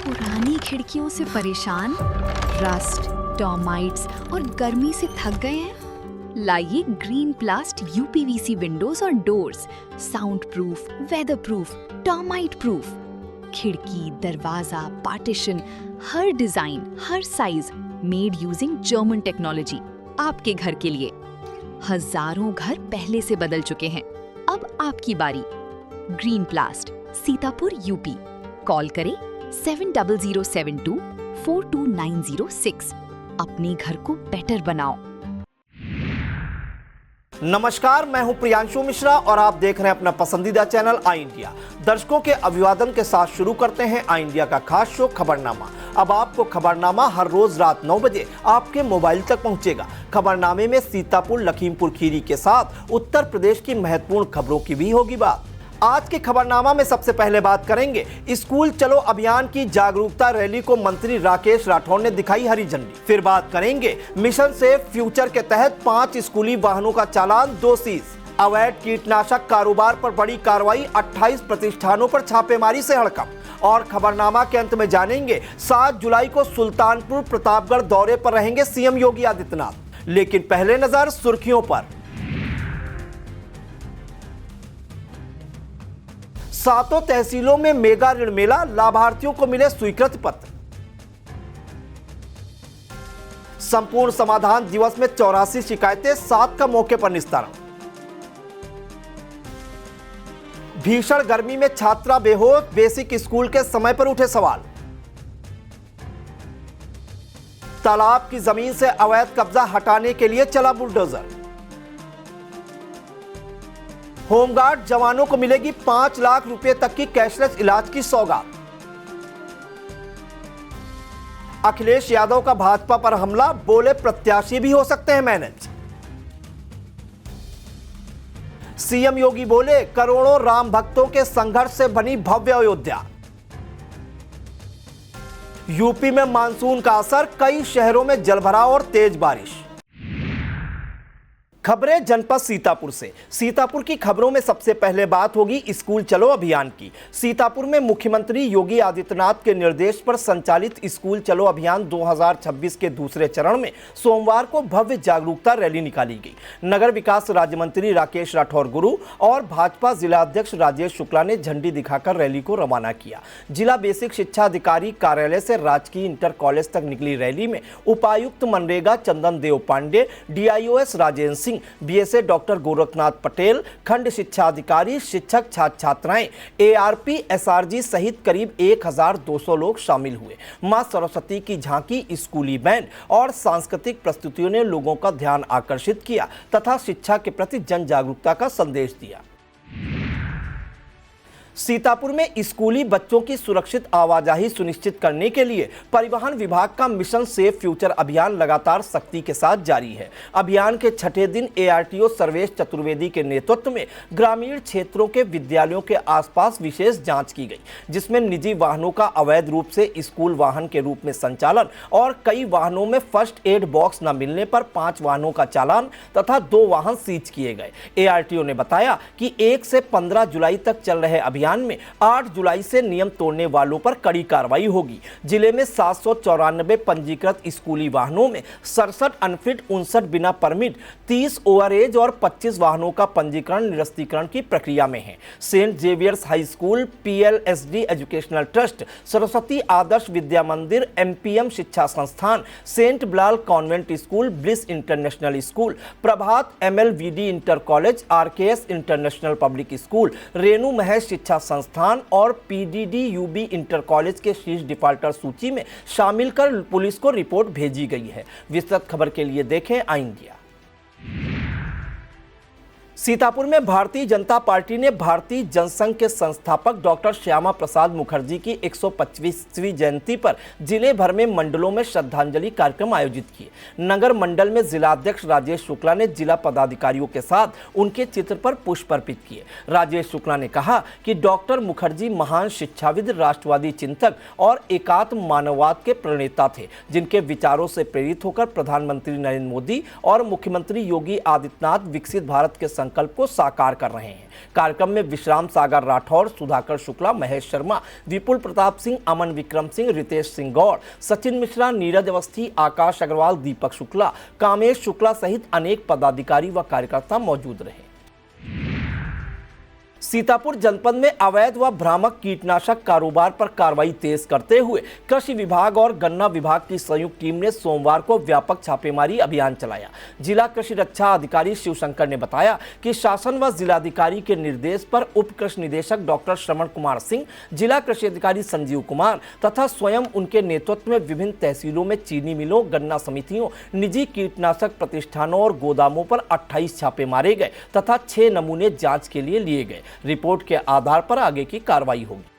पुरानी खिड़कियों से परेशान, रस्ट, टर्माइट्स और गर्मी से थक गए हैं? लाइए ग्रीन प्लास्ट यूपीवीसी विंडोज और doors, sound proof, weather proof, termite proof. खिड़की, दरवाजा, पार्टीशन, हर डिजाइन, हर size, made using German technology, आपके घर के लिए। हजारों घर पहले से बदल चुके हैं, अब आपकी बारी। Green प्लास्ट, Sitapur, UP. कॉल करें 7072422906। अपने घर को बेटर बनाओ। नमस्कार, मैं हूं प्रियांशु मिश्रा और आप देख रहे हैं अपना पसंदीदा चैनल आई इंडिया। दर्शकों के अभिवादन के साथ शुरू करते हैं आई इंडिया का खास शो खबरनामा। अब आपको खबरनामा हर रोज रात 9 बजे आपके मोबाइल तक पहुंचेगा। खबरनामे में सीतापुर, लखीमपुर खीरी के साथ उत्तर प्रदेश की महत्वपूर्ण खबरों की भी होगी बात। आज के खबरनामा में सबसे पहले बात करेंगे स्कूल चलो अभियान की जागरूकता रैली को मंत्री राकेश राठौर ने दिखाई हरी झंडी। फिर बात करेंगे मिशन सेफ फ्यूचर के तहत 5 स्कूली वाहनों का चालान 2 सीज। अवैध कीटनाशक कारोबार पर बड़ी कार्रवाई, 28 प्रतिष्ठानों पर छापेमारी से हड़कंप। और खबरनामा के अंत में जानेंगे 7 जुलाई को सुल्तानपुर प्रतापगढ़ दौरे पर रहेंगे सीएम योगी आदित्यनाथ। लेकिन पहले नजर सुर्खियों पर। सातों तहसीलों में मेगा ऋण मेला, लाभार्थियों को मिले स्वीकृति पत्र। संपूर्ण समाधान दिवस में 84 शिकायतें, 7 का मौके पर निस्तारण। भीषण गर्मी में छात्रा बेहोश, बेसिक स्कूल के समय पर उठे सवाल। तालाब की जमीन से अवैध कब्जा हटाने के लिए चला बुलडोजर। होमगार्ड जवानों को मिलेगी 5 लाख रुपए तक की कैशलेस इलाज की सौगात। अखिलेश यादव का भाजपा पर हमला, बोले प्रत्याशी भी हो सकते हैं मैनेज। सीएम योगी बोले करोड़ों राम भक्तों के संघर्ष से बनी भव्य अयोध्या। यूपी में मानसून का असर, कई शहरों में जलभराव और तेज बारिश। खबरें जनपद सीतापुर से। सीतापुर की खबरों में सबसे पहले बात होगी स्कूल चलो अभियान की। सीतापुर में मुख्यमंत्री योगी आदित्यनाथ के निर्देश पर संचालित स्कूल चलो अभियान 2026 के दूसरे चरण में सोमवार को भव्य जागरूकता रैली निकाली गई। नगर विकास राज्य मंत्री राकेश राठौर गुरु और भाजपा जिला अध्यक्ष राजेश शुक्ला ने झंडी दिखाकर रैली को रवाना किया। जिला बेसिक शिक्षा अधिकारी कार्यालय से राजकीय इंटर कॉलेज तक निकली रैली में उपायुक्त MNREGA Chandan Dev Pandey, DIOS Rajendra Singh, BSA doctor Gorakhnath Patel, खंड शिक्षा अधिकारी, शिक्षक, छात्र छात्राएं, एआरपी, एसआरजी सहित करीब 1200 लोग शामिल हुए। मां सरस्वती की झांकी, स्कूली बैंड और सांस्कृतिक प्रस्तुतियों ने लोगों का ध्यान आकर्षित किया तथा शिक्षा के प्रति जन जागरूकता का संदेश दिया। सीतापुर में स्कूली बच्चों की सुरक्षित आवाजाही सुनिश्चित करने के लिए परिवहन विभाग का मिशन सेफ फ्यूचर अभियान लगातार सख्ती के साथ जारी है। अभियान के छठे दिन एआरटीओ सर्वेश चतुर्वेदी के नेतृत्व में ग्रामीण क्षेत्रों के विद्यालयों के आसपास विशेष जांच की गई, जिसमें निजी वाहनों का अवैध रूप से स्कूल वाहन के रूप में संचालन और कई वाहनों में फर्स्ट एड बॉक्स न मिलने पर 5 वाहनों का चालान तथा 2 वाहन सीज किए गए। एआरटीओ ने बताया कि 1 से 15 जुलाई तक चल रहे अभियान में 8 जुलाई से नियम तोड़ने वालों पर कड़ी कार्रवाई होगी। जिले में 794 पंजीकृत स्कूली वाहनों में 67 अनफिट, 59 बिना परमिट, 30 ओवरएज और 25 वाहनों का पंजीकरण निरस्तीकरण की प्रक्रिया में है। Saint Xavier's High School, PLSD Educational Trust, Saraswati Adarsh Vidya Mandir, MPM Shiksha Sansthan, Saint Bilal Convent School, Bliss International School, Prabhat MLVD Inter College, RKS International Public School, Renu Mahesh Shiksha Sansthan और पीडीडी-यूबी इंटर कॉलेज के शीर्ष डिफाल्टर सूची में शामिल कर पुलिस को रिपोर्ट भेजी गई है। विस्तृत खबर के लिए देखें आई इंडिया। सीतापुर में भारतीय जनता पार्टी ने भारतीय जनसंघ के संस्थापक डॉक्टर श्यामा प्रसाद मुखर्जी की 125वीं जयंती पर जिले भर में मंडलों में श्रद्धांजलि कार्यक्रम आयोजित किए। नगर मंडल में जिलाध्यक्ष राजेश शुक्ला ने जिला पदाधिकारियों के साथ उनके चित्र पर पुष्प अर्पित किए। राजेश शुक्ला ने कहा कि डॉक्टर मुखर्जी महान शिक्षाविद, राष्ट्रवादी चिंतक और एकात्म मानववाद के प्रणेता थे, जिनके विचारों से प्रेरित होकर प्रधानमंत्री नरेंद्र मोदी और मुख्यमंत्री योगी आदित्यनाथ विकसित भारत के संकल्प को साकार कर रहे हैं। कार्यक्रम में विश्राम सागर राठौर, सुधाकर शुक्ला, महेश शर्मा, विपुल प्रताप सिंह, अमन विक्रम सिंह, रितेश सिंह गौड़, सचिन मिश्रा, नीरज अवस्थी, आकाश अग्रवाल, दीपक शुक्ला, कामेश शुक्ला सहित अनेक पदाधिकारी व कार्यकर्ता मौजूद रहे। सीतापुर जनपद में अवैध व भ्रामक कीटनाशक कारोबार पर कार्रवाई तेज करते हुए कृषि विभाग और गन्ना विभाग की संयुक्त टीम ने सोमवार को व्यापक छापेमारी अभियान चलाया। जिला कृषि रक्षा अधिकारी शिवशंकर ने बताया कि शासन व जिलाधिकारी के निर्देश पर उप कृषि निदेशक डॉक्टर श्रवण कुमार सिंह, जिला कृषि अधिकारी संजीव कुमार तथा स्वयं उनके नेतृत्व में विभिन्न तहसीलों में चीनी मिलों, गन्ना समितियों, निजी कीटनाशक प्रतिष्ठानों और गोदामों पर 28 छापे मारे गए तथा 6 नमूने जांच के लिए लिए गए। रिपोर्ट के आधार पर आगे की कार्रवाई होगी।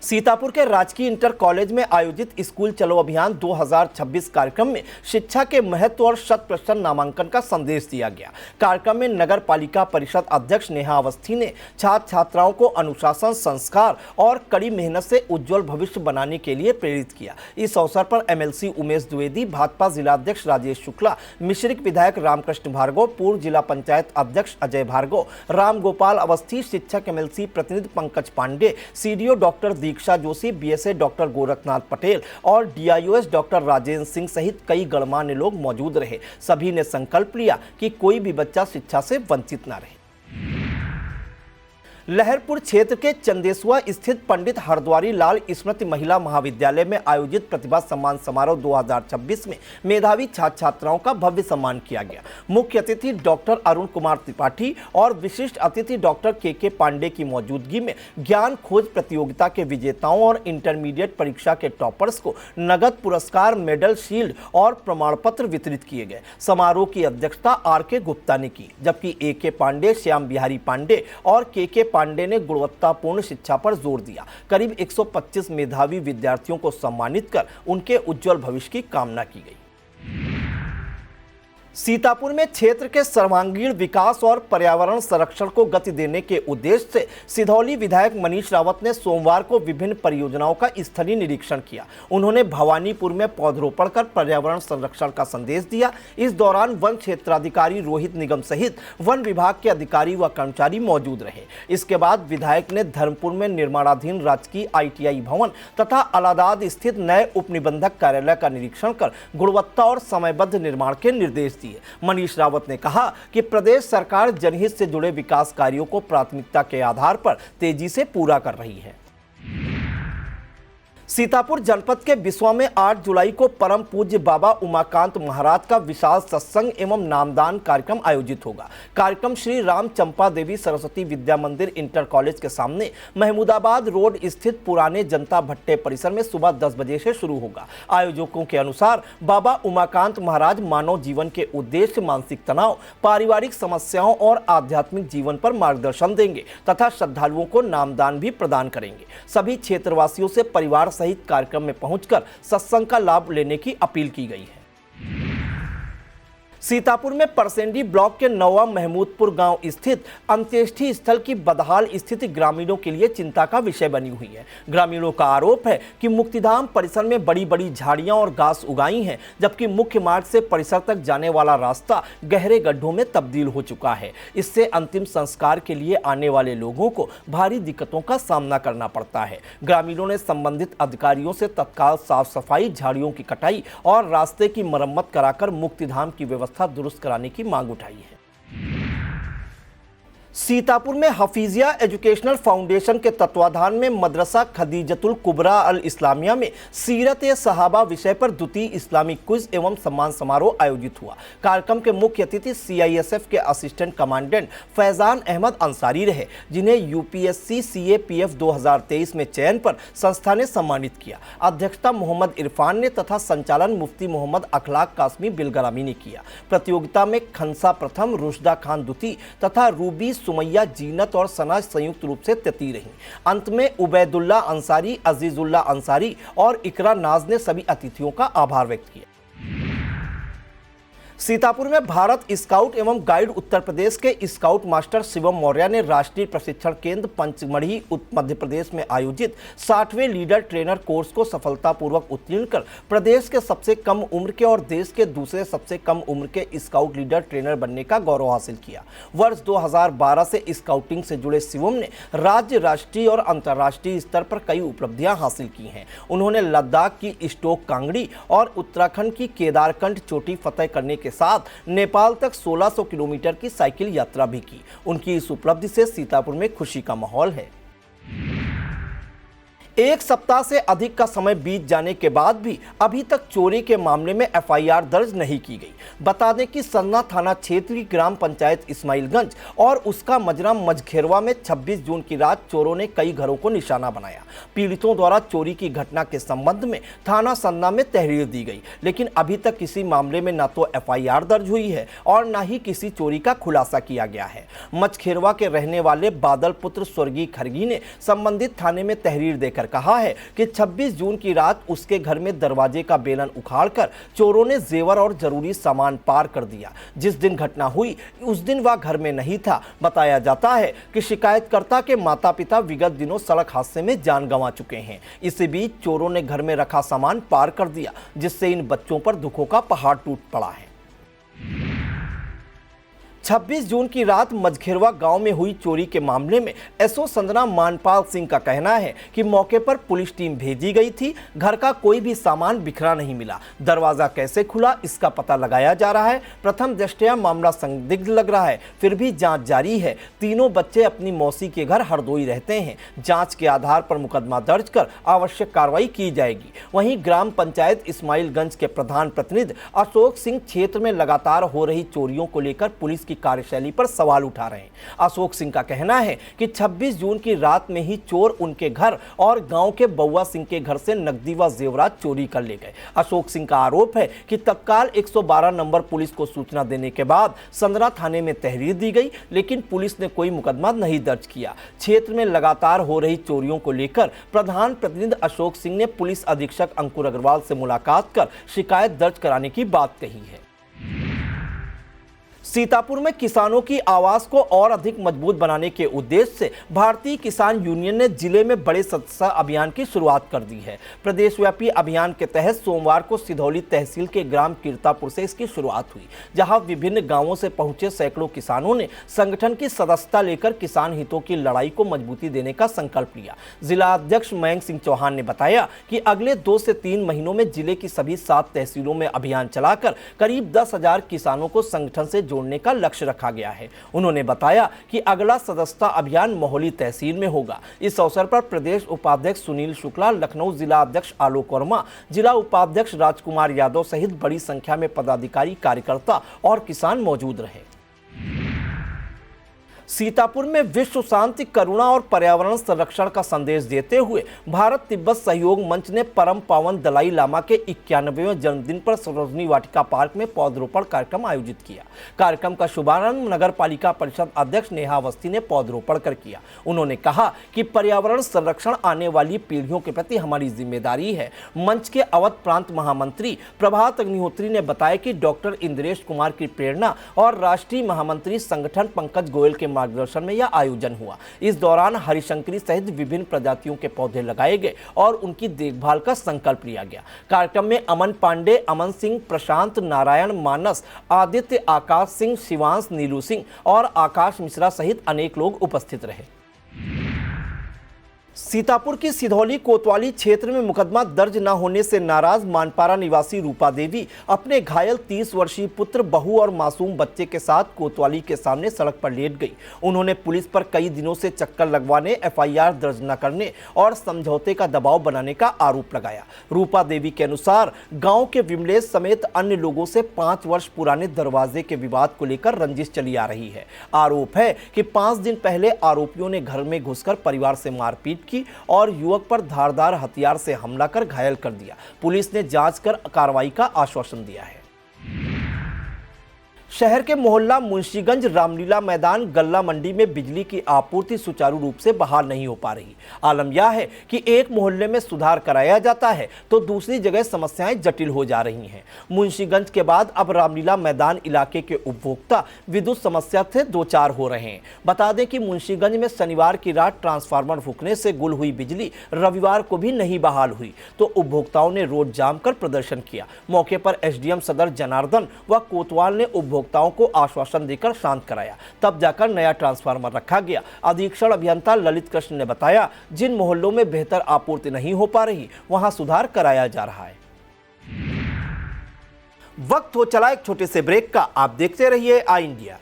सीतापुर के राजकीय इंटर कॉलेज में आयोजित स्कूल चलो अभियान 2026 कार्यक्रम में शिक्षा के महत्व और 100% नामांकन का संदेश दिया गया। कार्यक्रम में नगर पालिका परिषद अध्यक्ष नेहा अवस्थी ने छात्र छात्राओं को अनुशासन, संस्कार और कड़ी मेहनत से उज्जवल भविष्य बनाने के लिए प्रेरित किया। इस अवसर पर एमएलसी उमेश द्विवेदी, भाजपा जिलाध्यक्ष राजेश शुक्ला, मिश्रिक विधायक रामकृष्ण भार्गव, पूर्व जिला पंचायत अध्यक्ष अजय भार्गव, राम गोपाल अवस्थी, शिक्षक एमएलसी प्रतिनिधि पंकज पांडे, सीडीओ डॉक्टर दीक्षा जोशी, बीएसए डॉक्टर गोरखनाथ पटेल और डीआईओएस डॉक्टर राजेंद्र सिंह सहित कई गणमान्य लोग मौजूद रहे। सभी ने संकल्प लिया कि कोई भी बच्चा शिक्षा से वंचित न रहे। लहरपुर क्षेत्र के चंदेसुआ स्थित पंडित हरद्वारी लाल स्मृति महिला महाविद्यालय में आयोजित प्रतिभा सम्मान समारोह 2026 में मेधावी छात्र छात्राओं का भव्य सम्मान किया गया। मुख्य अतिथि डॉक्टर अरुण कुमार त्रिपाठी और विशिष्ट अतिथि डॉक्टर के पांडे की मौजूदगी में ज्ञान खोज प्रतियोगिता के विजेताओं और इंटरमीडिएट परीक्षा के टॉपर्स को नगद पुरस्कार, मेडल, शील्ड और प्रमाण पत्र वितरित किए गए। समारोह की अध्यक्षता आर.के. गुप्ता ने की, जबकि ए.के. पांडे, श्याम बिहारी पांडे और के पांडे ने गुणवत्तापूर्ण शिक्षा पर जोर दिया। करीब 125 मेधावी विद्यार्थियों को सम्मानित कर उनके उज्जवल भविष्य की कामना की गई। सीतापुर में क्षेत्र के सर्वांगीण विकास और पर्यावरण संरक्षण को गति देने के उद्देश्य से सिधौली विधायक मनीष रावत ने सोमवार को विभिन्न परियोजनाओं का स्थलीय निरीक्षण किया। उन्होंने भवानीपुर में पौधरोपण कर पर्यावरण संरक्षण का संदेश दिया। इस दौरान वन क्षेत्राधिकारी रोहित निगम सहित वन विभाग के अधिकारी व कर्मचारी मौजूद रहे। इसके बाद विधायक ने धर्मपुर में निर्माणाधीन राजकीय ITI भवन तथा अलाहाबाद स्थित नए उप निबंधक कार्यालय का निरीक्षण कर गुणवत्ता और समयबद्ध निर्माण के निर्देश दिए। मनीष रावत ने कहा कि प्रदेश सरकार जनहित से जुड़े विकास कार्यों को प्राथमिकता के आधार पर तेजी से पूरा कर रही है। सीतापुर जनपद के बिस्वा में 8 जुलाई को परम पूज्य बाबा उमाकांत महाराज का विशाल सत्संग एवं नामदान कार्यक्रम आयोजित होगा। कार्यक्रम श्री राम चंपा देवी सरस्वती विद्या मंदिर इंटर कॉलेज के सामने महमूदाबाद रोड स्थित पुराने जनता भट्टे परिसर में सुबह 10 बजे से शुरू होगा। आयोजकों के अनुसार बाबा उमाकांत महाराज मानव जीवन के उद्देश्य, मानसिक तनाव, पारिवारिक समस्याओं और आध्यात्मिक जीवन पर मार्गदर्शन देंगे तथा श्रद्धालुओं को नामदान भी प्रदान करेंगे। सभी क्षेत्रवासियों से परिवार सहित कार्यक्रम में पहुंचकर सत्संग का लाभ लेने की अपील की गई है। सीतापुर में परसेंडी ब्लॉक के नौवा महमूदपुर गांव स्थित अंत्येष्टि स्थल की बदहाल स्थिति ग्रामीणों के लिए चिंता का विषय बनी हुई है। ग्रामीणों का आरोप है कि मुक्तिधाम परिसर में बड़ी बड़ी झाड़ियां और घास उगाई हैं, जबकि मुख्य मार्ग से परिसर तक जाने वाला रास्ता गहरे गड्ढों में तब्दील हो चुका है। इससे अंतिम संस्कार के लिए आने वाले लोगों को भारी दिक्कतों का सामना करना पड़ता है। ग्रामीणों ने संबंधित अधिकारियों से तत्काल साफ सफाई, झाड़ियों की कटाई और रास्ते की मरम्मत कराकर मुक्तिधाम की व्यवस्था दुरुस्त कराने की मांग उठाई है। सीतापुर में हफीजिया एजुकेशनल फाउंडेशन के तत्वाधान में मदरसा खदीजतुल कुबरा अल इस्लामिया में सीरत ए सहाबा विषय पर द्वितीय इस्लामिक क्विज एवं सम्मान समारोह आयोजित हुआ। कार्यक्रम के मुख्य अतिथि CISF के असिस्टेंट कमांडेंट फैजान अहमद अंसारी रहे, जिन्हें UPSC CAPF 2023 में चयन पर संस्था ने सम्मानित किया। अध्यक्षता मोहम्मद इरफान ने तथा संचालन मुफ्ती मोहम्मद अखलाक कासमी बिलगरामी ने किया। प्रतियोगिता में खंसा प्रथम, रुशदा खान द्वितीय तथा रूबी, सुमैया, जीनत और सना संयुक्त रूप से तृतीय रही। अंत में उबैदुल्ला अंसारी, अजीजुल्ला अंसारी और इकरा नाज ने सभी अतिथियों का आभार व्यक्त किया। सीतापुर में भारत स्काउट एवं गाइड उत्तर प्रदेश के स्काउट मास्टर शिवम मौर्य ने राष्ट्रीय प्रशिक्षण केंद्र पंचमढ़ी मध्य प्रदेश में आयोजित 60वें लीडर ट्रेनर कोर्स को सफलतापूर्वक उत्तीर्ण कर प्रदेश के सबसे कम उम्र के और देश के दूसरे सबसे कम उम्र के स्काउट लीडर ट्रेनर बनने का गौरव हासिल किया। वर्ष 2012 से स्काउटिंग से जुड़े शिवम ने राज्य, राष्ट्रीय और अंतर्राष्ट्रीय स्तर पर कई उपलब्धियां हासिल की हैं। उन्होंने लद्दाख की स्टोक कांगड़ी और उत्तराखंड की केदारकंठ चोटी फतेह करने के साथ नेपाल तक 1600 किलोमीटर की साइकिल यात्रा भी की। उनकी इस उपलब्धि से सीतापुर में खुशी का माहौल है। एक सप्ताह से अधिक का समय बीत जाने के बाद भी अभी तक चोरी के मामले में एफआईआर दर्ज नहीं की गई। बता दें कि सन्ना थाना क्षेत्र की ग्राम पंचायत इस्माइलगंज और उसका मजरा मझखेरवा में 26 जून की रात चोरों ने कई घरों को निशाना बनाया। पीड़ितों द्वारा चोरी की घटना के संबंध में थाना सन्ना में तहरीर दी गई, लेकिन अभी तक किसी मामले में न तो एफआईआर दर्ज हुई है और न ही किसी चोरी का खुलासा किया गया है। मझखेरवा के रहने वाले बादल पुत्र स्वर्गीय खरगी ने संबंधित थाने में तहरीर देकर कहा है कि 26 जून की रात उसके घर में दरवाजे का बेलन उखाड़कर चोरों ने जेवर और जरूरी सामान पार कर दिया। जिस दिन घटना हुई उस दिन वह घर में नहीं था। बताया जाता है कि शिकायतकर्ता के माता पिता विगत दिनों सड़क हादसे में जान गंवा चुके हैं। इसी बीच चोरों ने घर में रखा सामान पार कर दिया, जिससे इन बच्चों पर दुखों का पहाड़ टूट पड़ा है। 26 जून की रात मझखेरवा गांव में हुई चोरी के मामले में एसओ संजना मानपाल सिंह का कहना है कि मौके पर पुलिस टीम भेजी गई थी। घर का कोई भी सामान बिखरा नहीं मिला। दरवाजा कैसे खुला इसका पता लगाया जा रहा है। प्रथम दृष्टया मामला संदिग्ध लग रहा है, फिर भी जांच जारी है। तीनों बच्चे अपनी मौसी के घर हरदोई रहते हैं। जांच के आधार पर मुकदमा दर्ज कर आवश्यक कार्रवाई की जाएगी। वहीं ग्राम पंचायत इस्माइलगंज के प्रधान प्रतिनिधि अशोक सिंह क्षेत्र में लगातार हो रही चोरियों को लेकर पुलिस की कार्यशैली पर सवाल उठा रहे हैं। अशोक सिंह का कहना है कि 26 जून की रात में ही चोर उनके घर और गांव के बउआ सिंह के घर से नकदी व जेवरात चोरी कर ले गए। अशोक सिंह का आरोप है कि तत्काल 112 नंबर पुलिस को सूचना देने के बाद संदरा थाने में तहरीर दी गई, लेकिन पुलिस ने कोई मुकदमा नहीं दर्ज किया। क्षेत्र में लगातार हो रही चोरियों को लेकर प्रधान प्रतिनिधि अशोक सिंह ने पुलिस अधीक्षक अंकुर अग्रवाल से मुलाकात कर शिकायत दर्ज कराने की बात कही है। सीतापुर में किसानों की आवाज को और अधिक मजबूत बनाने के उद्देश्य से भारतीय किसान यूनियन ने जिले में बड़े सदस्यता अभियान की शुरुआत कर दी है। प्रदेशव्यापी अभियान के तहत सोमवार को सिधौली तहसील के ग्राम कीर्तापुर से इसकी शुरुआत हुई, जहां विभिन्न गांवों से पहुंचे सैकड़ों किसानों ने संगठन की सदस्यता लेकर किसान हितों की लड़ाई को मजबूती देने का संकल्प लिया। जिला अध्यक्ष मयंक सिंह चौहान ने बताया कि अगले 2 से 3 महीनों में जिले की सभी 7 तहसीलों में अभियान चलाकर करीब 10,000 किसानों को संगठन से जोड़ने का लक्ष्य रखा गया है। उन्होंने बताया कि अगला सदस्यता अभियान मोहली तहसील में होगा। इस अवसर पर प्रदेश उपाध्यक्ष सुनील शुक्ला, लखनऊ जिला अध्यक्ष आलोक वर्मा, जिला उपाध्यक्ष राजकुमार यादव सहित बड़ी संख्या में पदाधिकारी, कार्यकर्ता और किसान मौजूद रहे। सीतापुर में विश्व शांति, करुणा और पर्यावरण संरक्षण का संदेश देते हुए भारत तिब्बत सहयोग मंच ने परम पावन दलाई लामा के 91वें जन्मदिन पर सरोजनी वाटिका पार्क में पौधरोपण कार्यक्रम आयोजित किया। कार्यक्रम का शुभारंभ नगर पालिका परिषद अध्यक्ष नेहा अवस्थी ने पौधरोपण कर किया। उन्होंने कहा कि पर्यावरण संरक्षण आने वाली पीढ़ियों के प्रति हमारी जिम्मेदारी है। मंच के अवध प्रांत महामंत्री प्रभात अग्निहोत्री ने बताया कि डॉक्टर इंद्रेश कुमार की प्रेरणा और राष्ट्रीय महामंत्री संगठन पंकज गोयल के मार्गदर्शन में यह आयोजन हुआ। इस दौरान हरिशंकरी सहित विभिन्न प्रजातियों के पौधे लगाए गए और उनकी देखभाल का संकल्प लिया गया। कार्यक्रम में अमन पांडे, अमन सिंह, प्रशांत, नारायण, मानस, आदित्य, आकाश सिंह, शिवांश, नीलू सिंह और आकाश मिश्रा सहित अनेक लोग उपस्थित रहे। सीतापुर की सिधौली कोतवाली क्षेत्र में मुकदमा दर्ज न होने से नाराज मानपारा निवासी रूपा देवी अपने घायल 30 वर्षीय पुत्र, बहू और मासूम बच्चे के साथ कोतवाली के सामने सड़क पर लेट गई। उन्होंने पुलिस पर कई दिनों से चक्कर लगवाने, एफआईआर दर्ज न करने और समझौते का दबाव बनाने का आरोप लगाया। रूपा देवी के अनुसार गांव के विमलेश समेत अन्य लोगों से 5 वर्ष पुराने दरवाजे के विवाद को लेकर रंजिश चली आ रही है। आरोप है कि 5 दिन पहले आरोपियों ने घर में घुसकर परिवार से मारपीट की और युवक पर धारदार हथियार से हमला कर घायल कर दिया। पुलिस ने जांच कर कार्रवाई का आश्वासन दिया है। शहर के मोहल्ला मुंशीगंज रामलीला मैदान गल्ला मंडी में बिजली की आपूर्ति सुचारू रूप से बहाल नहीं हो पा रही। आलम यह है कि एक मोहल्ले में सुधार कराया जाता है तो दूसरी जगह समस्याएं जटिल हो जा रही हैं। मुंशीगंज के बाद अब रामलीला मैदान इलाके के उपभोक्ता विद्युत समस्या से दो चार हो रहे हैं। बता दें कि मुंशीगंज में शनिवार की रात ट्रांसफार्मर फूकने से गुल हुई बिजली रविवार को भी नहीं बहाल हुई तो उपभोक्ताओं ने रोड जाम कर प्रदर्शन किया। मौके पर एसडीएम सदर जनार्दन व कोतवाल ने उपभोक्ताओं को आश्वासन देकर शांत कराया, तब जाकर नया ट्रांसफार्मर रखा गया। अधीक्षण अभियंता ललित कृष्ण ने बताया, जिन मोहल्लों में बेहतर आपूर्ति नहीं हो पा रही वहां सुधार कराया जा रहा है। वक्त हो चला एक छोटे से ब्रेक का। आप देखते रहिए आई इंडिया।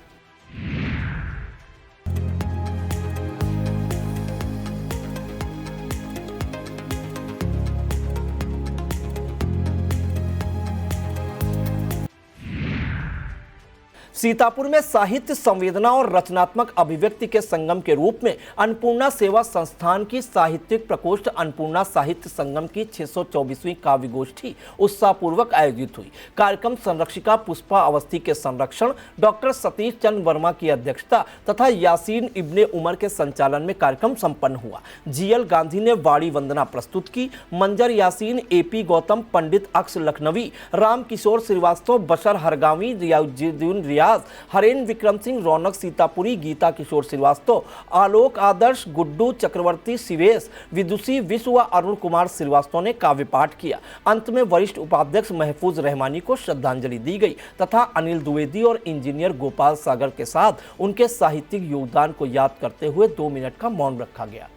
सीतापुर में साहित्य संवेदना और रचनात्मक अभिव्यक्ति के संगम के रूप में अन्नपूर्णा सेवा संस्थान की साहित्यिक प्रकोष्ठ अन्नपूर्णा साहित्य संगम की 624वीं काव्य गोष्ठी उत्साहपूर्वक आयोजित हुई। कार्यक्रम संरक्षिका पुष्पा अवस्थी के संरक्षण, डॉक्टर सतीश चंद्र वर्मा की अध्यक्षता तथा यासीन इब्ने उमर के संचालन में कार्यक्रम संपन्न हुआ। जीएल गांधी ने वाणी वंदना प्रस्तुत की। मंजर यासीन, एपी गौतम, पंडित अक्स लखनवी, राम किशोर श्रीवास्तव, बशर हरगावी, रियाजुद्दीन रियाज, हरेन विक्रम सिंह, रौनक सीतापुरी, गीता किशोर श्रीवास्तव, आलोक आदर्श, गुड्डू चक्रवर्ती, शिवेश विदुषी, विश्व व अरुण कुमार श्रीवास्तव ने काव्य पाठ किया। अंत में वरिष्ठ उपाध्यक्ष महफूज रहमानी को श्रद्धांजलि दी गई तथा अनिल द्विवेदी और इंजीनियर गोपाल सागर के साथ उनके साहित्यिक योगदान को याद करते हुए 2 मिनट का मौन रखा गया।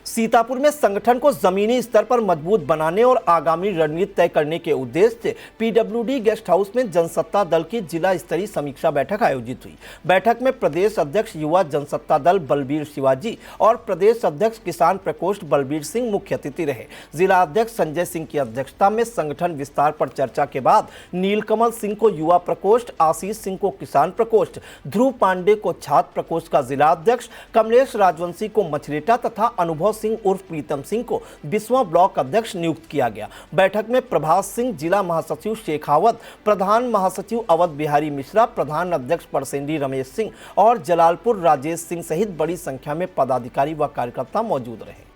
सीतापुर में संगठन को जमीनी स्तर पर मजबूत बनाने और आगामी रणनीति तय करने के उद्देश्य से पीडब्ल्यूडी गेस्ट हाउस में जनसत्ता दल की जिला स्तरीय समीक्षा बैठक आयोजित हुई। बैठक में प्रदेश अध्यक्ष युवा जनसत्ता दल बलबीर शिवाजी और प्रदेश अध्यक्ष किसान प्रकोष्ठ बलबीर सिंह मुख्य अतिथि रहे। जिला अध्यक्ष संजय सिंह की अध्यक्षता में संगठन विस्तार पर चर्चा के बाद नीलकमल सिंह को युवा प्रकोष्ठ, आशीष सिंह को किसान प्रकोष्ठ, ध्रुव पांडे को छात्र प्रकोष्ठ का जिला अध्यक्ष, कमलेश राजवंशी को मछरेटा तथा अनुभव सिंह उर्फ प्रीतम सिंह को 20वां ब्लॉक अध्यक्ष नियुक्त किया गया। बैठक में प्रभास सिंह, जिला महासचिव शेखावत, प्रधान महासचिव अवध बिहारी मिश्रा, प्रधान अध्यक्ष परसेंडी रमेश सिंह और जलालपुर राजेश सिंह सहित बड़ी संख्या में पदाधिकारी व कार्यकर्ता मौजूद रहे।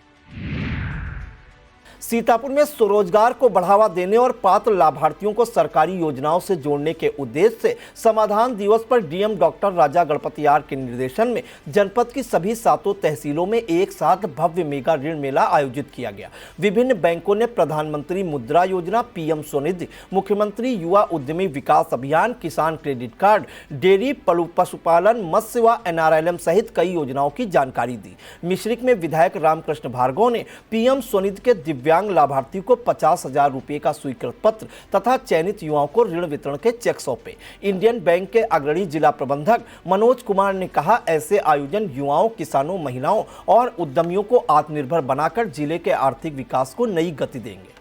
सीतापुर में स्वरोजगार को बढ़ावा देने और पात्र लाभार्थियों को सरकारी योजनाओं से जोड़ने के उद्देश्य से समाधान दिवस पर डीएम डॉक्टर राजा गणपतियार के निर्देशन में जनपद की सभी 7 तहसीलों में एक साथ भव्य मेगा ऋण मेला आयोजित किया गया। विभिन्न बैंकों ने प्रधानमंत्री मुद्रा योजना, पीएम स्वनिधि, मुख्यमंत्री युवा उद्यमी विकास अभियान, किसान क्रेडिट कार्ड, डेयरी, पशुपालन, मत्स्य व एनआरएलएम सहित कई योजनाओं की जानकारी दी। मिश्रिक में विधायक रामकृष्ण भार्गव ने पीएम स्वनिधि के दिव्यांग लाभार्थी को 50,000 रुपए का स्वीकृत पत्र तथा चयनित युवाओं को ऋण वितरण के चेक सौंपे। इंडियन बैंक के अग्रणी जिला प्रबंधक मनोज कुमार ने कहा, ऐसे आयोजन युवाओं, किसानों, महिलाओं और उद्यमियों को आत्मनिर्भर बनाकर जिले के आर्थिक विकास को नई गति देंगे।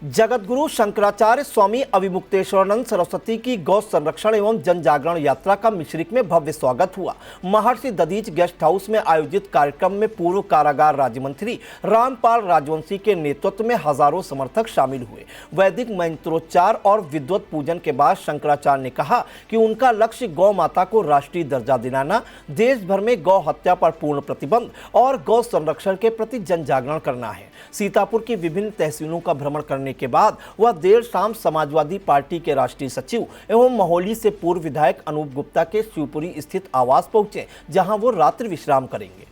जगतगुरु शंकराचार्य स्वामी अविमुक्तेश्वरानंद सरस्वती की गौ संरक्षण एवं जन जागरण यात्रा का मिश्रिक में भव्य स्वागत हुआ। महर्षि दधीच गेस्ट हाउस में आयोजित कार्यक्रम में पूर्व कारागार राज्य मंत्री रामपाल राजवंशी के नेतृत्व में हजारों समर्थक शामिल हुए। वैदिक मंत्रोच्चार और विद्वत पूजन के बाद शंकराचार्य ने कहा कि उनका लक्ष्य गौ माता को राष्ट्रीय दर्जा दिलाना, देश भर में गौ हत्या पर पूर्ण प्रतिबंध और गौ संरक्षण के प्रति जन जागरण करना है। सीतापुर की विभिन्न तहसीलों का भ्रमण करने के बाद वह देर शाम समाजवादी पार्टी के राष्ट्रीय सचिव एवं महोली से पूर्व विधायक अनूप गुप्ता के शिवपुरी स्थित आवास पहुंचे, जहां वो रात्रि विश्राम करेंगे।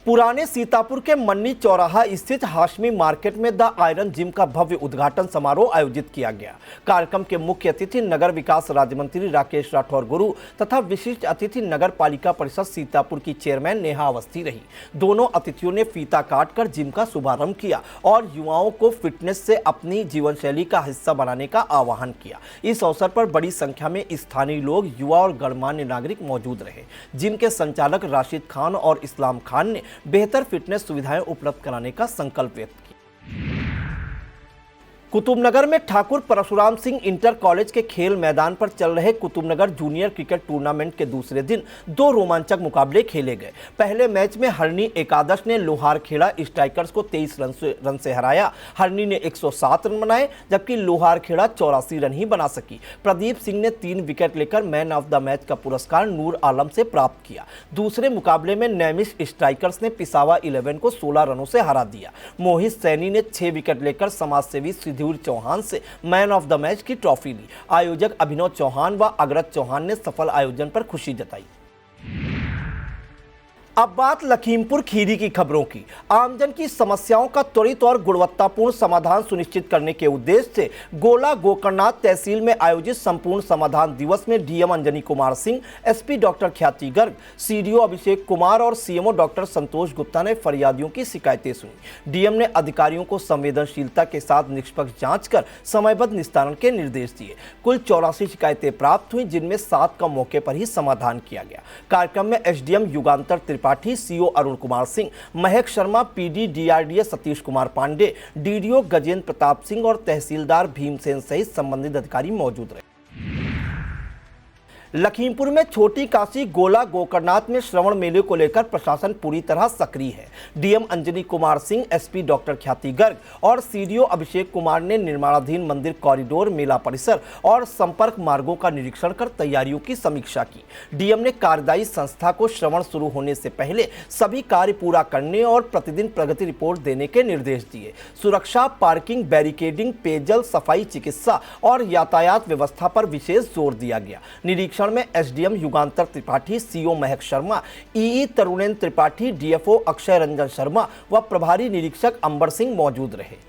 पुराने सीतापुर के मन्नी चौराहा स्थित हाशमी मार्केट में द आयरन जिम का भव्य उद्घाटन समारोह आयोजित किया गया। कार्यक्रम के मुख्य अतिथि नगर विकास राज्य मंत्री राकेश राठौर गुरु तथा विशिष्ट अतिथि नगर पालिका परिषद सीतापुर की चेयरमैन नेहा अवस्थी रही। दोनों अतिथियों ने फीता काटकर जिम का शुभारंभ किया और युवाओं को फिटनेस से अपनी जीवन शैली का हिस्सा बनाने का आह्वान किया। इस अवसर पर बड़ी संख्या में स्थानीय लोग, युवा और गणमान्य नागरिक मौजूद रहे। जिम के संचालक राशिद खान और इस्लाम खान ने बेहतर फिटनेस सुविधाएं उपलब्ध कराने का संकल्प व्यक्त किया। कुतुबनगर में ठाकुर परशुराम सिंह इंटर कॉलेज के खेल मैदान पर चल रहे कुतुबनगर जूनियर क्रिकेट टूर्नामेंट के दूसरे दिन दो रोमांचक मुकाबले खेले गए। पहले मैच में हरनी एकादश ने लोहारखेड़ा स्ट्राइकर्स को 23 रन से हराया। हरनी ने 107 रन बनाए जबकि लोहारखेड़ा 84 रन ही बना सकी। प्रदीप सिंह ने 3 विकेट लेकर मैन ऑफ द मैच का पुरस्कार नूर आलम से प्राप्त किया। दूसरे मुकाबले में नैमिष स्ट्राइकर्स ने पिसावा 11 को 16 रनों से हरा दिया। मोहित सैनी ने 6 विकेट लेकर समाजसेवी सिद्धूर चौहान से मैन ऑफ द मैच की ट्रॉफी ली। आयोजक अभिनव चौहान व अग्रज चौहान ने सफल आयोजन पर खुशी जताई। अब बात लखीमपुर खीरी की खबरों की। आमजन की समस्याओं का त्वरित और गुणवत्तापूर्ण समाधान सुनिश्चित करने के उद्देश्य से गोला गोकर्णनाथ तहसील में आयोजित संपूर्ण समाधान दिवस में DM Anjani Kumar Singh, SP doctor ख्याति गर्ग, सीडीओ अभिषेक कुमार और सीएमओ डॉक्टर संतोष गुप्ता ने फरियादियों की शिकायतें सुनी। डीएम ने अधिकारियों को संवेदनशीलता के साथ निष्पक्ष जांच कर समयबद्ध निस्तारण के निर्देश दिए। कुल 84 शिकायतें प्राप्त हुई जिनमें 7 का मौके पर ही समाधान किया गया। कार्यक्रम में SDM Yugantar Tripathi, CO Arun Kumar Singh, Mahak Sharma, PD DRDA Satish Kumar Pandey, DDO Gajendra Pratap Singh और तहसीलदार भीमसेन सहित संबंधित अधिकारी मौजूद रहे। लखीमपुर में छोटी काशी गोला गोकर्णनाथ में श्रवण मेले को लेकर प्रशासन पूरी तरह सक्रिय है। DM Anjani Kumar Singh, SP doctor ख्याति गर्ग और सीडीओ अभिषेक कुमार ने निर्माणाधीन मंदिर कॉरिडोर, मेला परिसर और संपर्क मार्गों का निरीक्षण कर तैयारियों की समीक्षा की। डीएम ने कार्यदायी संस्था को श्रवण शुरू होने से पहले सभी कार्य पूरा करने और प्रतिदिन प्रगति रिपोर्ट देने के निर्देश दिए। सुरक्षा, पार्किंग, बैरिकेडिंग, पेयजल, सफाई, चिकित्सा और यातायात व्यवस्था पर विशेष जोर दिया गया। निरीक्षण में एसडीएम युगांतर त्रिपाठी, सीओ महक शर्मा, ईई तरुणेन्द्र त्रिपाठी, डीएफओ अक्षय रंजन शर्मा व प्रभारी निरीक्षक अंबर सिंह मौजूद रहे।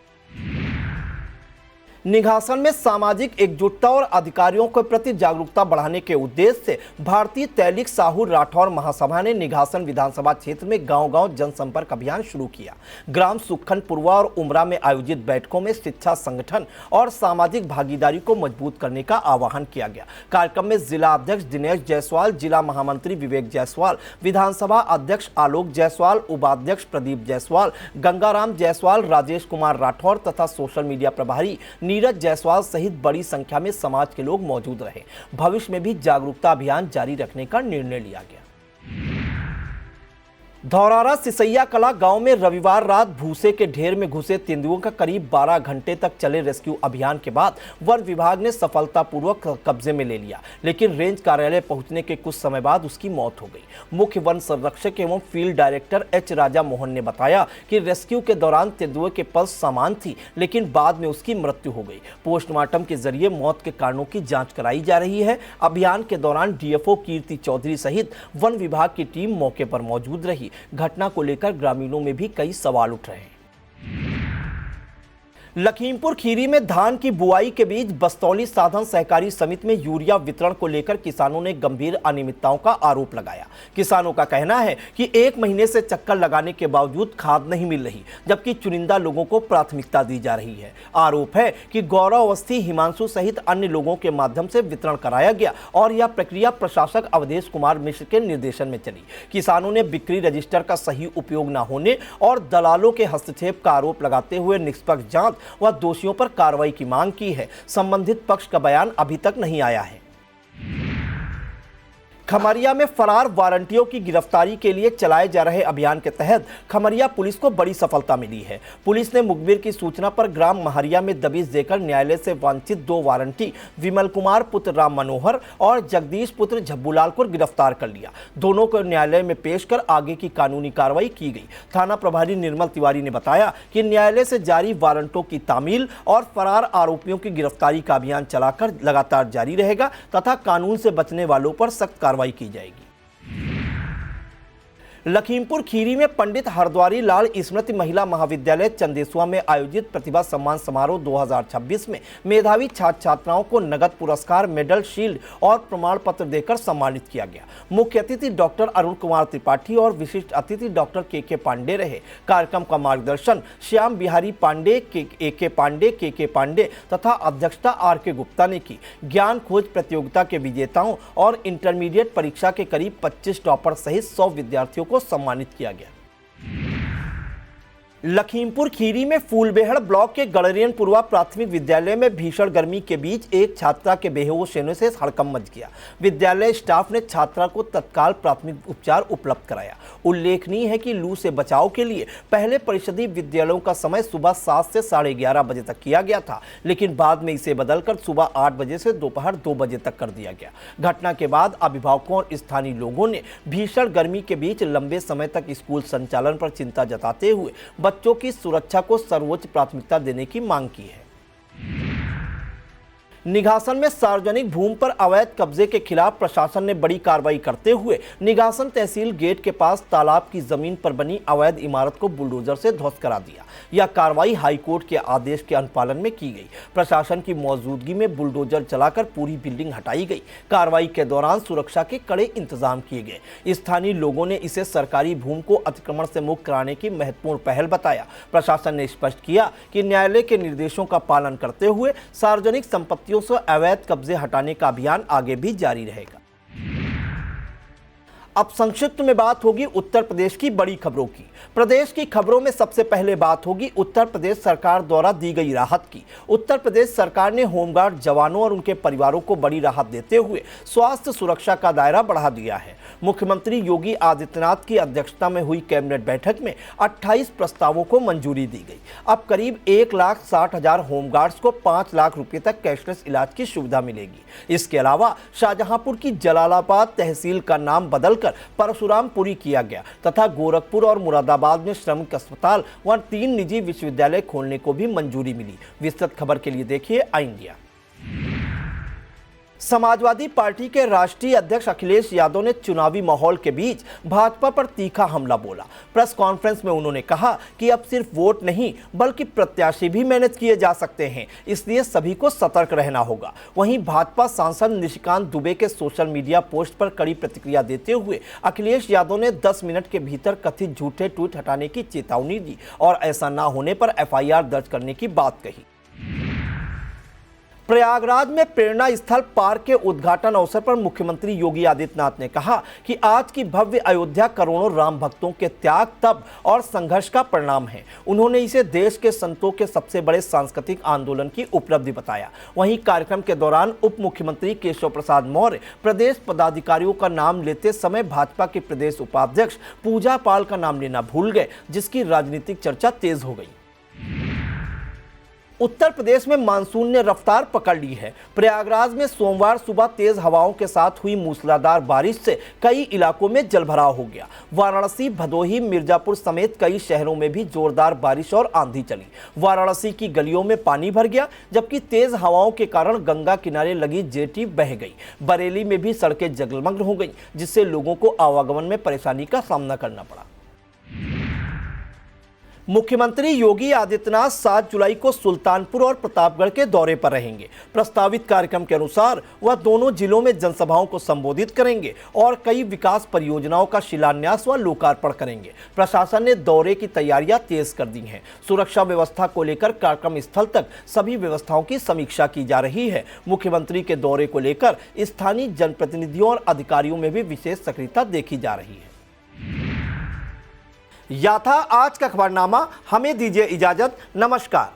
निघासन में सामाजिक एकजुटता और अधिकारियों के प्रति जागरूकता बढ़ाने के उद्देश्य से भारतीय तैलिक साहू राठौर महासभा ने निघासन विधानसभा क्षेत्र में गांव-गांव जनसंपर्क अभियान शुरू किया। ग्राम सुखनपुरवा और उमरा में आयोजित बैठकों में शिक्षा, संगठन और सामाजिक भागीदारी को मजबूत करने का आह्वान किया गया। कार्यक्रम में जिला अध्यक्ष दिनेश जायसवाल, जिला महामंत्री विवेक जायसवाल, विधानसभा अध्यक्ष आलोक जायसवाल, उपाध्यक्ष प्रदीप जायसवाल, गंगाराम जायसवाल, राजेश कुमार राठौर तथा सोशल मीडिया प्रभारी नीरज जायसवाल सहित बड़ी संख्या में समाज के लोग मौजूद रहे। भविष्य में भी जागरूकता अभियान जारी रखने का निर्णय लिया गया। धौरारा सिसैया कला गांव में रविवार रात भूसे के ढेर में घुसे तेंदुओं का करीब 12 घंटे तक चले रेस्क्यू अभियान के बाद वन विभाग ने सफलतापूर्वक कब्जे में ले लिया, लेकिन रेंज कार्यालय पहुंचने के कुछ समय बाद उसकी मौत हो गई। मुख्य वन संरक्षक एवं field director H Raja Mohan ने बताया कि रेस्क्यू के दौरान तेंदुए के पल्स सामान्य थी, लेकिन बाद में उसकी मृत्यु हो गई। पोस्टमार्टम के जरिए मौत के कारणों की जाँच कराई जा रही है। अभियान के दौरान डीएफओ कीर्ति चौधरी सहित वन विभाग की टीम मौके पर मौजूद रही। घटना को लेकर ग्रामीणों में भी कई सवाल उठ रहे हैं। लखीमपुर खीरी में धान की बुआई के बीच बस्तौली साधन सहकारी समिति में यूरिया वितरण को लेकर किसानों ने गंभीर अनियमितताओं का आरोप लगाया। किसानों का कहना है कि 1 महीने से चक्कर लगाने के बावजूद खाद नहीं मिल रही, जबकि चुनिंदा लोगों को प्राथमिकता दी जा रही है। आरोप है कि गौरव अवस्थी, हिमांशु सहित अन्य लोगों के माध्यम से वितरण कराया गया और यह प्रक्रिया प्रशासक अवधेश कुमार मिश्र के निर्देशन में चली। किसानों ने बिक्री रजिस्टर का सही उपयोग न होने और दलालों के हस्तक्षेप का आरोप लगाते हुए निष्पक्ष जांच व दोषियों पर कार्रवाई की मांग की है। संबंधित पक्ष का बयान अभी तक नहीं आया है। खमरिया में फरार वारंटियों की गिरफ्तारी के लिए चलाए जा रहे अभियान के तहत खमरिया पुलिस को बड़ी सफलता मिली है। पुलिस ने मुखबिर की सूचना पर ग्राम महरिया में दबिश देकर न्यायालय से वांछित 2 वारंटी विमल कुमार पुत्र राम मनोहर और जगदीश पुत्र झब्बूलाल को गिरफ्तार कर लिया। दोनों को न्यायालय में पेश कर आगे की कानूनी कार्रवाई की गई। थाना प्रभारी निर्मल तिवारी ने बताया कि न्यायालय से जारी वारंटों की तामील और फरार आरोपियों की गिरफ्तारी का अभियान चलाकर लगातार जारी रहेगा तथा कानून से बचने वालों पर सख्त कार्रवाई की जाएगी। लखीमपुर खीरी में पंडित हरद्वारी लाल स्मृति महिला महाविद्यालय चंदेसुआ में आयोजित प्रतिभा सम्मान समारोह 2026 में मेधावी छात्र छात्राओं को नगद पुरस्कार, मेडल, शील्ड और प्रमाण पत्र देकर सम्मानित किया गया। मुख्य अतिथि डॉक्टर अरुण कुमार त्रिपाठी और विशिष्ट अतिथि डॉक्टर के पांडे रहे। कार्यक्रम का मार्गदर्शन श्याम बिहारी पांडे, के पांडे तथा अध्यक्षता आर.के. गुप्ता ने की। ज्ञान खोज प्रतियोगिता के विजेताओं और इंटरमीडिएट परीक्षा के करीब 25 टॉपर सहित 100 विद्यार्थियों को सम्मानित किया गया। लखीमपुर खीरी में फूलबेहड़ ब्लॉक के गड़रियनपुरवा प्राथमिक विद्यालय में भीषण गर्मी के बीच एक छात्रा के बेहोश होने से हड़कंप मच गया। विद्यालय स्टाफ ने छात्रा को तत्काल प्राथमिक उपचार उपलब्ध कराया। उल्लेखनीय है कि लू से बचाव के लिए पहले परिषदीय विद्यालयों का समय सुबह 7 से 11:30 बजे तक किया गया था, लेकिन बाद में इसे बदलकर सुबह 8 बजे से दोपहर 2 बजे तक कर दिया गया। घटना के बाद अभिभावकों और स्थानीय लोगों ने भीषण गर्मी के बीच लंबे समय तक स्कूल संचालन पर चिंता जताते हुए बच्चों की सुरक्षा को सर्वोच्च प्राथमिकता देने की मांग की है। निघासन में सार्वजनिक भूमि पर अवैध कब्जे के खिलाफ प्रशासन ने बड़ी कार्रवाई करते हुए निघासन तहसील गेट के पास तालाब की जमीन पर बनी अवैध इमारत को बुलडोजर से ध्वस्त करा दिया। यह कार्रवाई हाईकोर्ट के आदेश के अनुपालन में की गई। प्रशासन की मौजूदगी में बुलडोजर चलाकर पूरी बिल्डिंग हटाई गई। कार्रवाई के दौरान सुरक्षा के कड़े इंतजाम किए गए। स्थानीय लोगों ने इसे सरकारी भूमि को अतिक्रमण से मुक्त कराने की महत्वपूर्ण पहल बताया। प्रशासन ने स्पष्ट किया कि न्यायालय के निर्देशों का पालन करते हुए सार्वजनिक संपत्तियों से अवैध कब्जे हटाने का अभियान आगे भी जारी रहेगा। अब संक्षिप्त में बात होगी उत्तर प्रदेश की बड़ी खबरों की। प्रदेश की खबरों में सबसे पहले बात होगी उत्तर प्रदेश सरकार द्वारा दी गई राहत की। उत्तर प्रदेश सरकार ने होमगार्ड जवानों और उनके परिवारों को बड़ी राहत देते हुए स्वास्थ्य सुरक्षा का दायरा बढ़ा दिया है। मुख्यमंत्री योगी आदित्यनाथ की अध्यक्षता में हुई कैबिनेट बैठक में 28 प्रस्तावों को मंजूरी दी गई। अब करीब 1,60,000 होमगार्ड्स को 5 लाख रुपए तक कैशलेस इलाज की सुविधा मिलेगी। इसके अलावा शाहजहांपुर की जलालाबाद तहसील का नाम बदलकर परशुरामपुरी किया गया तथा गोरखपुर और मुरादाबाद में श्रमिक अस्पताल व 3 निजी विश्वविद्यालय खोलने को भी मंजूरी मिली। विस्तृत खबर के लिए देखिए आई इंडिया। समाजवादी पार्टी के राष्ट्रीय अध्यक्ष अखिलेश यादव ने चुनावी माहौल के बीच भाजपा पर तीखा हमला बोला। प्रेस कॉन्फ्रेंस में उन्होंने कहा कि अब सिर्फ वोट नहीं बल्कि प्रत्याशी भी मैनेज किए जा सकते हैं, इसलिए सभी को सतर्क रहना होगा। वहीं भाजपा सांसद निशिकांत दुबे के सोशल मीडिया पोस्ट पर कड़ी प्रतिक्रिया देते हुए अखिलेश यादव ने 10 मिनट के भीतर कथित झूठे ट्वीट हटाने की चेतावनी दी और ऐसा न होने पर FIR दर्ज करने की बात कही। प्रयागराज में प्रेरणा स्थल पार्क के उद्घाटन अवसर पर मुख्यमंत्री योगी आदित्यनाथ ने कहा कि आज की भव्य अयोध्या करोड़ों राम भक्तों के त्याग, तप और संघर्ष का परिणाम है। उन्होंने इसे देश के संतों के सबसे बड़े सांस्कृतिक आंदोलन की उपलब्धि बताया। वहीं कार्यक्रम के दौरान उप मुख्यमंत्री केशव प्रसाद मौर्य प्रदेश पदाधिकारियों का नाम लेते समय भाजपा के प्रदेश उपाध्यक्ष पूजा पाल का नाम लेना भूल गए, जिसकी राजनीतिक चर्चा तेज हो गई। उत्तर प्रदेश में मानसून ने रफ्तार पकड़ ली है। प्रयागराज में सोमवार सुबह तेज हवाओं के साथ हुई मूसलाधार बारिश से कई इलाकों में जलभराव हो गया। वाराणसी, भदोही, मिर्जापुर समेत कई शहरों में भी जोरदार बारिश और आंधी चली। वाराणसी की गलियों में पानी भर गया, जबकि तेज हवाओं के कारण गंगा किनारे लगी जेटी बह गई। बरेली में भी सड़कें जलमग्न हो गईं, जिससे लोगों को आवागमन में परेशानी का सामना करना पड़ा। मुख्यमंत्री योगी आदित्यनाथ 7 जुलाई को सुल्तानपुर और प्रतापगढ़ के दौरे पर रहेंगे। प्रस्तावित कार्यक्रम के अनुसार वह दोनों जिलों में जनसभाओं को संबोधित करेंगे और कई विकास परियोजनाओं का शिलान्यास व लोकार्पण करेंगे। प्रशासन ने दौरे की तैयारियां तेज कर दी हैं। सुरक्षा व्यवस्था को लेकर कार्यक्रम स्थल तक सभी व्यवस्थाओं की समीक्षा की जा रही है। मुख्यमंत्री के दौरे को लेकर स्थानीय जनप्रतिनिधियों और अधिकारियों में भी विशेष सक्रियता देखी जा रही है। यह था आज का खबरनामा। हमें दीजिए इजाजत। नमस्कार।